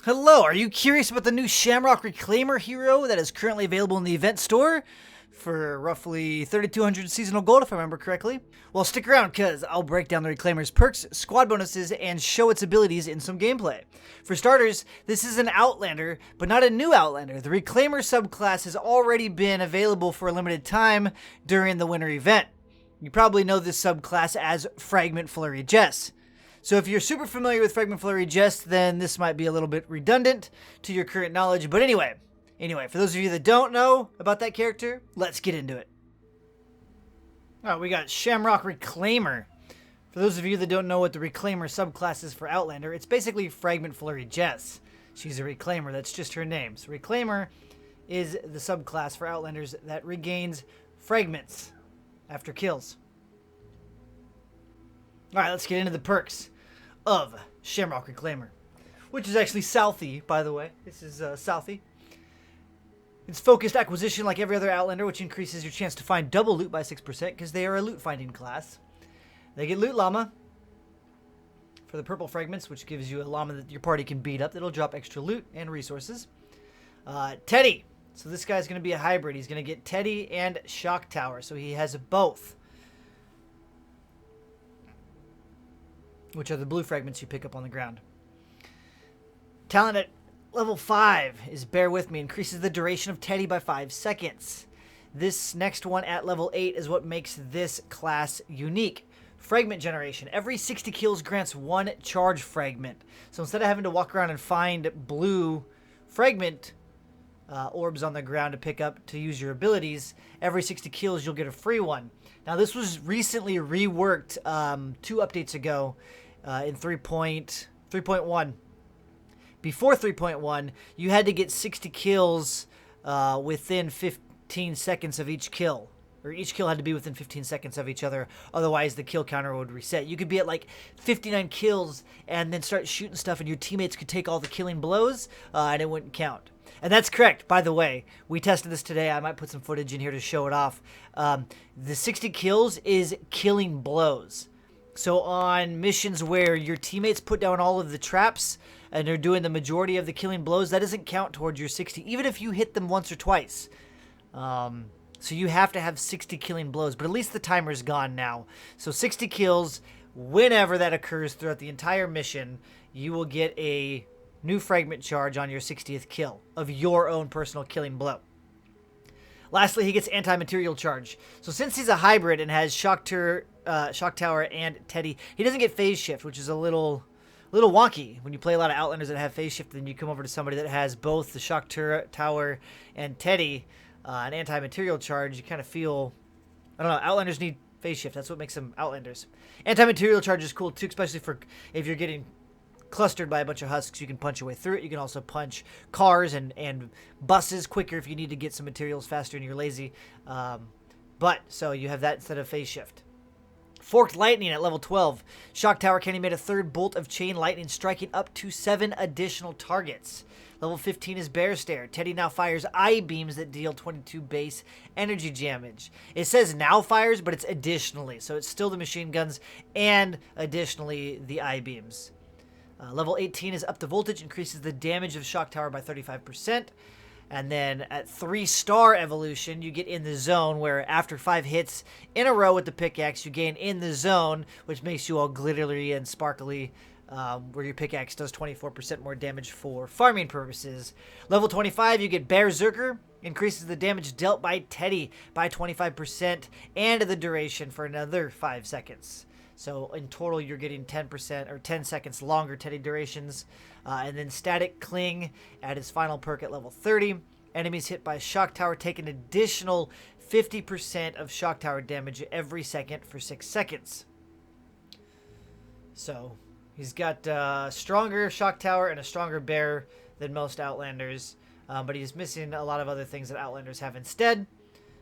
Hello, are you curious about the new Shamrock Reclaimer hero that is currently available in the event store for roughly 3,200 seasonal gold, if I remember correctly? Well, stick around, because I'll break down the Reclaimer's perks, squad bonuses, and show its abilities in some gameplay. For starters, this is an Outlander, but not a new Outlander. The Reclaimer subclass has already been available for a limited time during the winter event. You probably know this subclass as Fragment Flurry Jess. So if you're super familiar with Fragment Flurry Jess, then this might be a little bit redundant to your current knowledge. But anyway, for those of you that don't know about that character, let's get into it. All right, we got Shamrock Reclaimer. For those of you that don't know what the Reclaimer subclass is for Outlander, it's basically Fragment Flurry Jess. She's a Reclaimer, that's just her name. So Reclaimer is the subclass for Outlanders that regains fragments after kills. All right, let's get into the perks of Shamrock Reclaimer, which is actually Southie, by the way. This is Southie. It's focused acquisition like every other Outlander, which increases your chance to find double loot by 6% because they are a loot finding class. They get Loot Llama for the purple fragments, which gives you a llama that your party can beat up. That'll drop extra loot and resources. Teddy. So this guy's going to be a hybrid. He's going to get Teddy and Shock Tower, so he has both, which are the blue fragments you pick up on the ground. Talent at level 5 is Bear With Me. Increases the duration of Teddy by 5 seconds. This next one at level 8 is what makes this class unique. Fragment generation. Every 60 kills grants 1 charge fragment. So instead of having to walk around and find blue fragment orbs on the ground to pick up to use your abilities, every 60 kills you'll get a free one. Now this was recently reworked 2 updates ago in 3.1. Before 3.1, you had to get 60 kills within 15 seconds of each kill. Or each kill had to be within 15 seconds of each other, otherwise the kill counter would reset. You could be at like 59 kills and then start shooting stuff and your teammates could take all the killing blows and it wouldn't count. And that's correct, by the way. We tested this today. I might put some footage in here to show it off. The 60 kills is killing blows. So on missions where your teammates put down all of the traps and they're doing the majority of the killing blows, that doesn't count towards your 60, even if you hit them once or twice. So you have to have 60 killing blows, but at least the timer's gone now. So 60 kills, whenever that occurs throughout the entire mission, you will get a new fragment charge on your 60th kill of your own personal killing blow. Lastly, he gets anti-material charge. So since he's a hybrid and has Shock Tower and Teddy, he doesn't get phase shift, which is a little wonky. When you play a lot of Outlanders that have phase shift, then you come over to somebody that has both the Shock Tower and Teddy, an anti-material charge, you kind of feel, I don't know, Outlanders need phase shift. That's what makes them Outlanders. Anti-material charge is cool too, especially for if you're getting clustered by a bunch of husks. You can punch your way through it. You can also punch cars and buses quicker if you need to get some materials faster and you're lazy. So you have that instead of phase shift. Forked Lightning at level 12. Shock Tower can emit a third bolt of chain lightning, striking up to 7 additional targets. Level 15 is Bear Stare. Teddy now fires I-beams that deal 22 base energy damage. It says now fires, but it's additionally. So it's still the machine guns and additionally the I-beams. Level 18 is Up the Voltage. Increases the damage of Shock Tower by 35%. And then at 3-star evolution, you get in the zone, where after 5 hits in a row with the pickaxe, you gain in the zone, which makes you all glittery and sparkly, where your pickaxe does 24% more damage for farming purposes. Level 25, you get Berserker. Increases the damage dealt by Teddy by 25% and the duration for another 5 seconds. So in total, you're getting 10% or 10 seconds longer Teddy durations. And then Static Cling at his final perk at level 30. Enemies hit by Shock Tower take an additional 50% of Shock Tower damage every second for 6 seconds. So he's got a stronger Shock Tower and a stronger bear than most Outlanders. But he's missing a lot of other things that Outlanders have instead.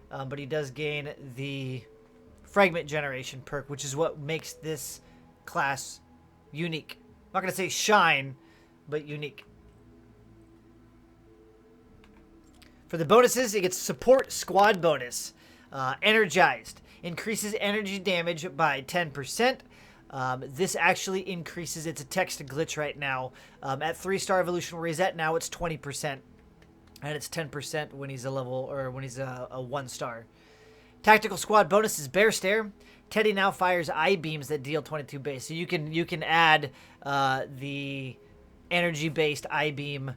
But he does gain the Fragment generation perk, which is what makes this class unique. I'm not going to say shine, but unique. For the bonuses, it gets Support Squad bonus. Energized. Increases energy damage by 10%. This actually increases its text glitch right now. At 3-star evolution where he's at now, it's 20%. And it's 10% when he's a level, or when he's a 1-star. Tactical squad bonus is Bear Stare. Teddy now fires eye beams that deal 22 base. So you can add the energy-based eye beam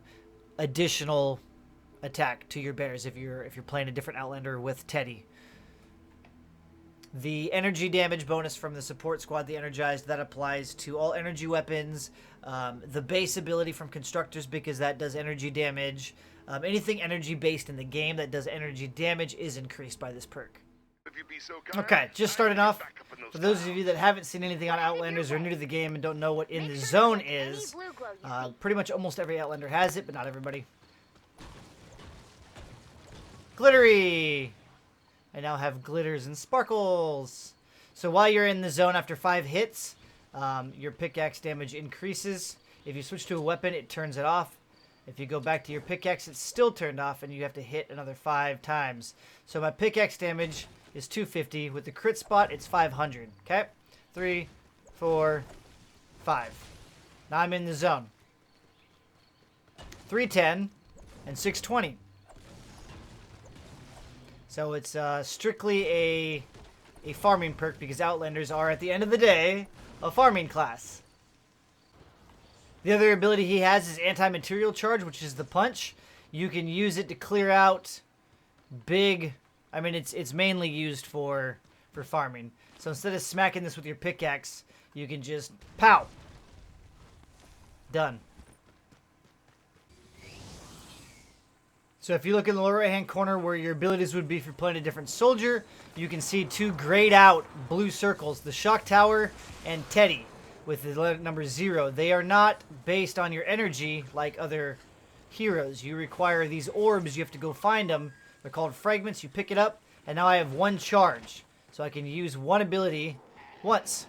additional attack to your bears if you're playing a different Outlander with Teddy. The energy damage bonus from the support squad, the energized, that applies to all energy weapons. The base ability from constructors, because that does energy damage. Anything energy based in the game that does energy damage is increased by this perk. Okay, just starting off, for those of you that haven't seen anything on Outlanders or are new to the game and don't know what In the Zone is, pretty much almost every Outlander has it, but not everybody. Glittery! I now have glitters and sparkles. So while you're in the zone after 5 hits, your pickaxe damage increases. If you switch to a weapon, it turns it off. If you go back to your pickaxe, it's still turned off, and you have to hit another 5 times. So my pickaxe damage is 250. With the crit spot, it's 500. Okay? 3, 4, 5. Now I'm in the zone. 310 and 620. So it's strictly a farming perk, because Outlanders are, at the end of the day, a farming class. The other ability he has is anti-material charge, which is the punch. You can use it to clear out big... I mean, it's mainly used for farming. So instead of smacking this with your pickaxe, you can just pow. Done. So if you look in the lower right-hand corner where your abilities would be if you're playing a different soldier, you can see 2 grayed out blue circles, the Shock Tower and Teddy, with the number 0. They are not based on your energy like other heroes. You require these orbs. You have to go find them. They're called Fragments. You pick it up, and now I have 1 charge. So I can use 1 ability once.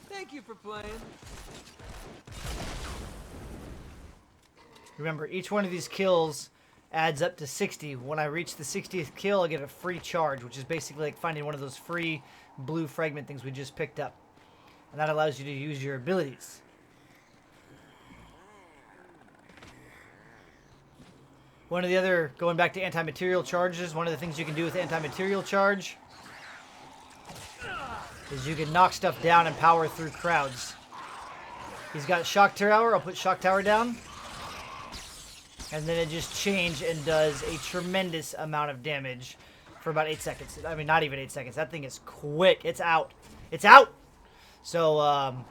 Thank you for playing. Remember, each one of these kills adds up to 60. When I reach the 60th kill, I get a free charge, which is basically like finding one of those free blue fragment things we just picked up. And that allows you to use your abilities. One of the other, going back to anti-material charges, one of the things you can do with anti-material charge is you can knock stuff down and power through crowds. He's got Shock Tower. I'll put Shock Tower down. And then it just changes and does a tremendous amount of damage for about 8 seconds. I mean, not even 8 seconds. That thing is quick. It's out. It's out! So,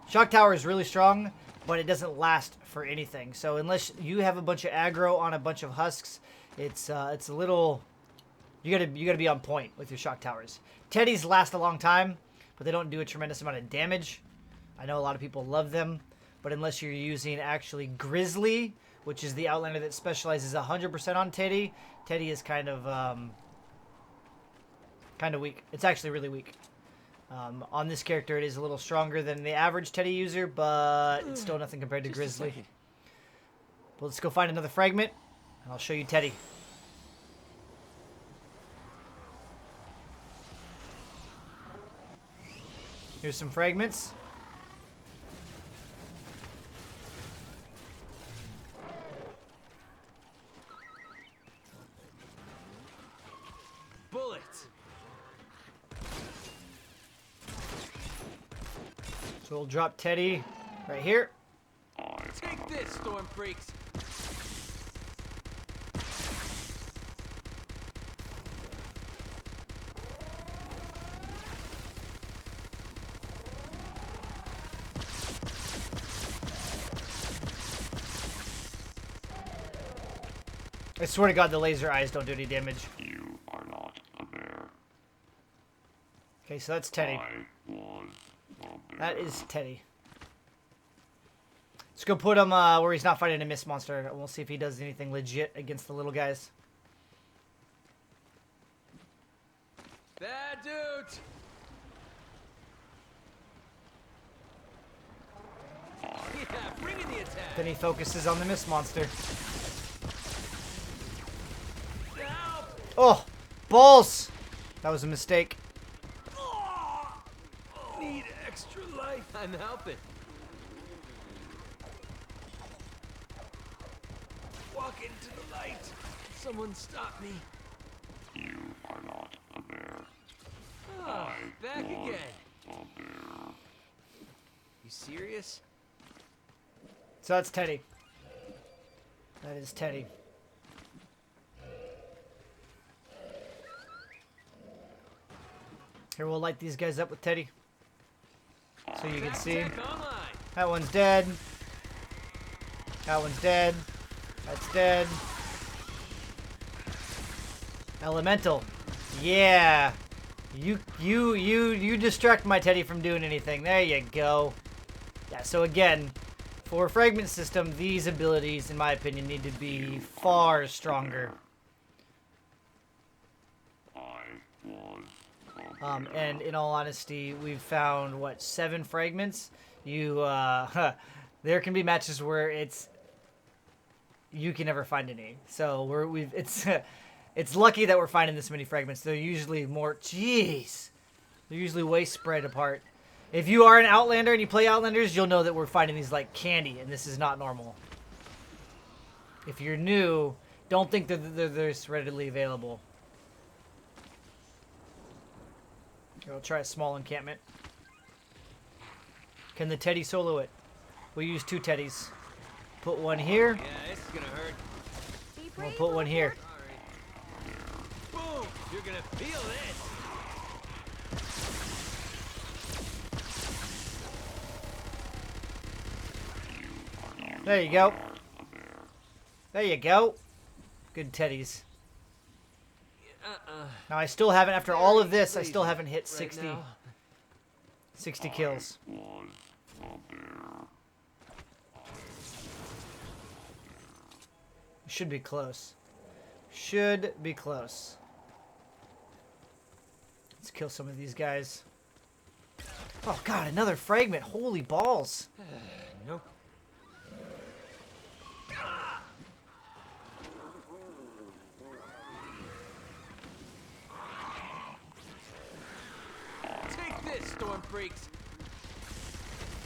Shock Tower is really strong, but it doesn't last for anything. So unless you have a bunch of aggro on a bunch of husks, it's a little... You gotta be on point with your Shock Towers. Teddy's last a long time, but they don't do a tremendous amount of damage. I know a lot of people love them, but unless you're using actually Grizzly, which is the Outlander that specializes 100% on Teddy, Teddy is kind of weak. It's actually really weak. On this character, it is a little stronger than the average Teddy user, but it's still nothing compared to Grizzly. But let's go find another fragment, and I'll show you Teddy. Here's some fragments. Bullets. So we'll drop Teddy right here. Take this, Storm Freaks. I swear to God, the laser eyes don't do any damage. You are not a bear. Okay, so that's Teddy. I was a bear. That is Teddy. Let's go put him where he's not fighting a mist monster, and we'll see if he does anything legit against the little guys. Bad dude. Yeah, bring in the attack. Then he focuses on the mist monster. Help. Oh, balls! That was a mistake. extra life. I'm helping. Walk into the light. Someone stop me. You are not a bear. Oh, back again. A bear. You serious? So that's Teddy. That is Teddy. Here, we'll light these guys up with Teddy. So you can see. Tech online. That one's dead. That one's dead. That's dead. Elemental. Yeah. You distract my Teddy from doing anything. There you go. Yeah, so again, for a Fragment system, these abilities, in my opinion, need to be far stronger. I was And in all honesty, we've found, what, 7 fragments? There can be matches where you can never find any. So it's lucky that we're finding this many fragments. They're usually they're usually way spread apart. If you are an Outlander and you play Outlanders, you'll know that we're finding these like candy, and this is not normal. If you're new, don't think that they're this readily available. Here, we'll try a small encampment. Can the Teddy solo it? We'll use 2 Teddies. Put one here. Yeah, this is gonna hurt. We'll put one here. Boom! You're gonna feel this. There you go. There you go. Good Teddies. Now I still haven't, after all of this, I still haven't hit 60 kills. was a bear. Should be close. Should be close. Let's kill some of these guys. Oh god, another fragment. Holy balls. Nope. Take this, storm freaks.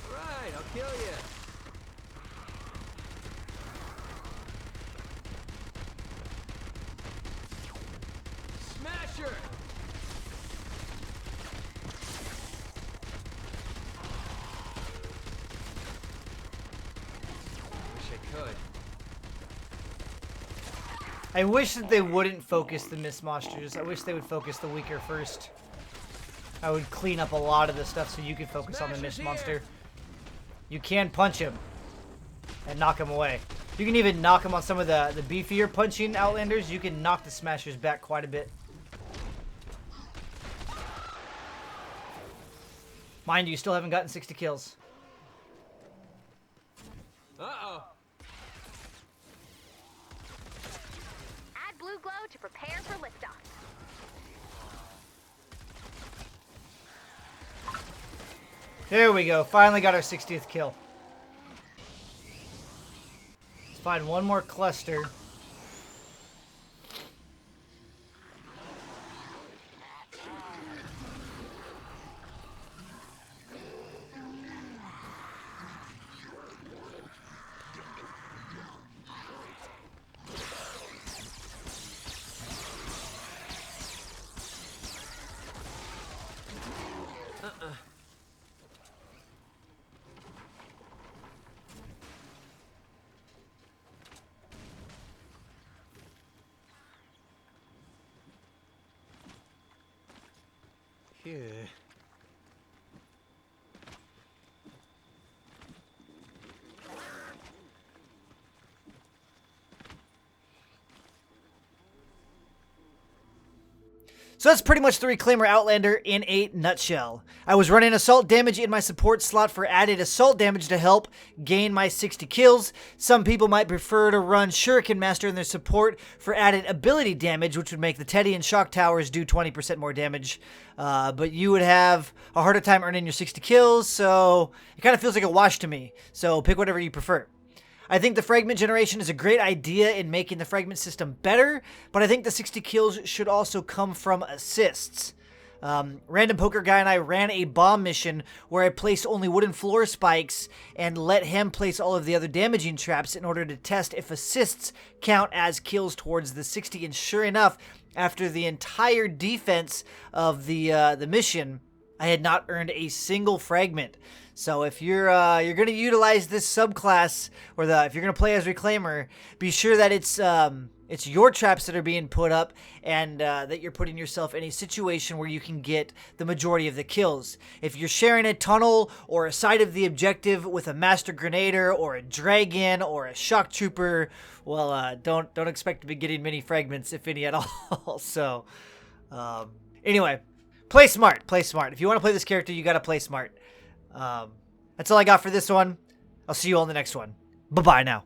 All right, I'll kill you. Smasher. Wish I could. I wish that they wouldn't focus the Mist Monsters. I wish they would focus the weaker first. I would clean up a lot of the stuff so you could focus on the Mist Monster. You can punch him and knock him away. You can even knock him on some of the beefier punching Outlanders. You can knock the Smashers back quite a bit. Mind you, still haven't gotten 60 kills. Uh-oh. Add blue glow to prepare for liftoff. There we go. Finally got our 60th kill. Let's find one more cluster. Yeah. So that's pretty much the Reclaimer Outlander in a nutshell. I was running assault damage in my support slot for added assault damage to help gain my 60 kills. Some people might prefer to run Shuriken Master in their support for added ability damage, which would make the Teddy and Shock Towers do 20% more damage. But you would have a harder time earning your 60 kills, so it kind of feels like a wash to me. So pick whatever you prefer. I think the fragment generation is a great idea in making the fragment system better, but I think the 60 kills should also come from assists. Random Poker Guy and I ran a bomb mission where I placed only wooden floor spikes and let him place all of the other damaging traps in order to test if assists count as kills towards the 60. And sure enough, after the entire defense of the mission, I had not earned a single fragment. So if you're going to utilize this subclass, or if you're going to play as Reclaimer, be sure that it's your traps that are being put up, and that you're putting yourself in a situation where you can get the majority of the kills. If you're sharing a tunnel or a side of the objective with a Master Grenader or a Dragon or a Shock Trooper, well, don't expect to be getting many fragments, if any at all. So, anyway, play smart. Play smart. If you want to play this character, you got to play smart. That's all I got for this one. I'll see you all in the next one. Bye-bye now.